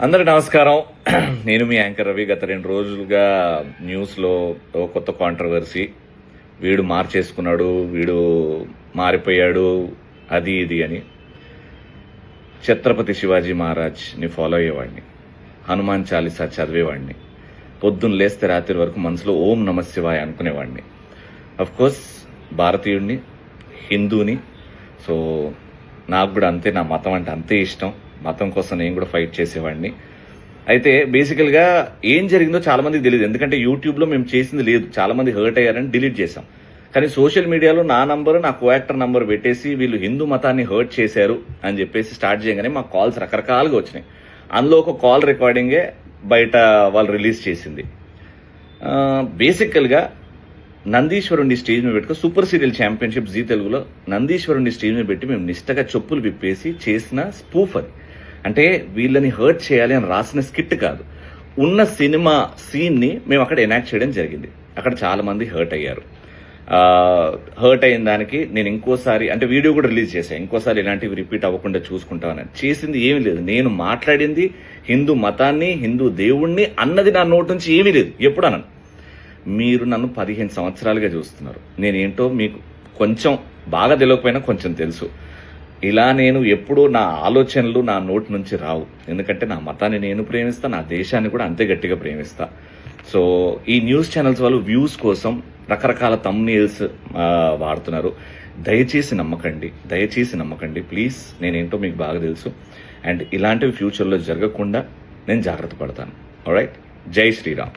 అందరికి నమస్కారం. నేను మీ యాంకర్ రవి. గత 2 రోజులుగా న్యూస్లో కొత్త కాంట్రవర్సీ, వీడు మార్చేసుకున్నాడు, వీడు మారిపోయాడు, అది ఇది అని. ఛత్రపతి శివాజీ మహారాజ్ని ఫాలో అయ్యేవాడిని, హనుమాన్ చాలీసా చదివేవాడిని, పొద్దున్న లేస్తే రాత్రి వరకు మనసులో ఓం నమ శివాయ అనుకునేవాడిని. కోర్స్ భారతీయుడిని, హిందూని. సో నాకు కూడా అంతే, నా మతం అంటే అంతే ఇష్టం. మతం కోసం నేను కూడా ఫైట్ చేసేవాడిని. అయితే బేసికల్గా ఏం జరిగిందో చాలా మందికి తెలియదు, ఎందుకంటే యూట్యూబ్లో మేము చేసింది లేదు. చాలా మంది హర్ట్ అయ్యారని డిలీట్ చేశాం. కానీ సోషల్ మీడియాలో నా నంబరు, నా కో యాక్టర్ నంబర్ పెట్టేసి వీళ్ళు హిందూ మతాన్ని హర్ట్ చేశారు అని చెప్పేసి స్టార్ట్ చేయగానే మా కాల్స్ రకరకాలుగా వచ్చినాయి. అందులో ఒక కాల్ రికార్డింగే బయట వాళ్ళు రిలీజ్ చేసింది. బేసికల్గా నందీశ్వరుణ్ణి స్టేజ్ మీద పెట్టుకో, సూపర్ సీరియల్ ఛాంపియన్షిప్ జీ తెలుగులో నందీశ్వరుణ్ణి స్టేజ్ మీద పెట్టి మేము నిష్టగా చెప్పులు విప్పేసి చేసిన స్పూఫ్ అది. అంటే వీళ్ళని హర్ట్ చేయాలి అని రాసిన స్కిట్ కాదు, ఉన్న సినిమా సీన్ని మేము అక్కడ ఎనాక్ట్ చేయడం జరిగింది. అక్కడ చాలా మంది హర్ట్ అయ్యారు. హర్ట్ అయిన దానికి నేను ఇంకోసారి అంటే వీడియో కూడా రిలీజ్ చేశాను, ఇంకోసారి ఇలాంటివి రిపీట్ అవ్వకుండా చూసుకుంటామని. చేసింది ఏమీ లేదు, నేను మాట్లాడింది హిందూ మతాన్ని, హిందూ దేవుణ్ణి అన్నది నా నోటి నుంచి ఏమీ లేదు. ఎప్పుడు అన్నాను, మీరు నన్ను 15 సంవత్సరాలుగా చూస్తున్నారు, నేనేంటో మీకు కొంచెం బాగా తెలియకపోయినా కొంచెం తెలుసు. ఇలా నేను ఎప్పుడూ నా ఆలోచనలు నా నోటి నుంచి రావు, ఎందుకంటే నా మతాన్ని నేను ప్రేమిస్తా, నా దేశాన్ని కూడా అంతే గట్టిగా ప్రేమిస్తా. సో ఈ న్యూస్ ఛానల్స్ వాళ్ళు వ్యూస్ కోసం రకరకాల థంబ్నెయిల్స్ వాడుతున్నారు. దయచేసి నమ్మకండి ప్లీజ్. నేనేంటో మీకు బాగా తెలుసు, అండ్ ఇలాంటివి ఫ్యూచర్లో జరగకుండా నేను జాగ్రత్త పడతాను. ఆల్రైట్, జై శ్రీరామ్.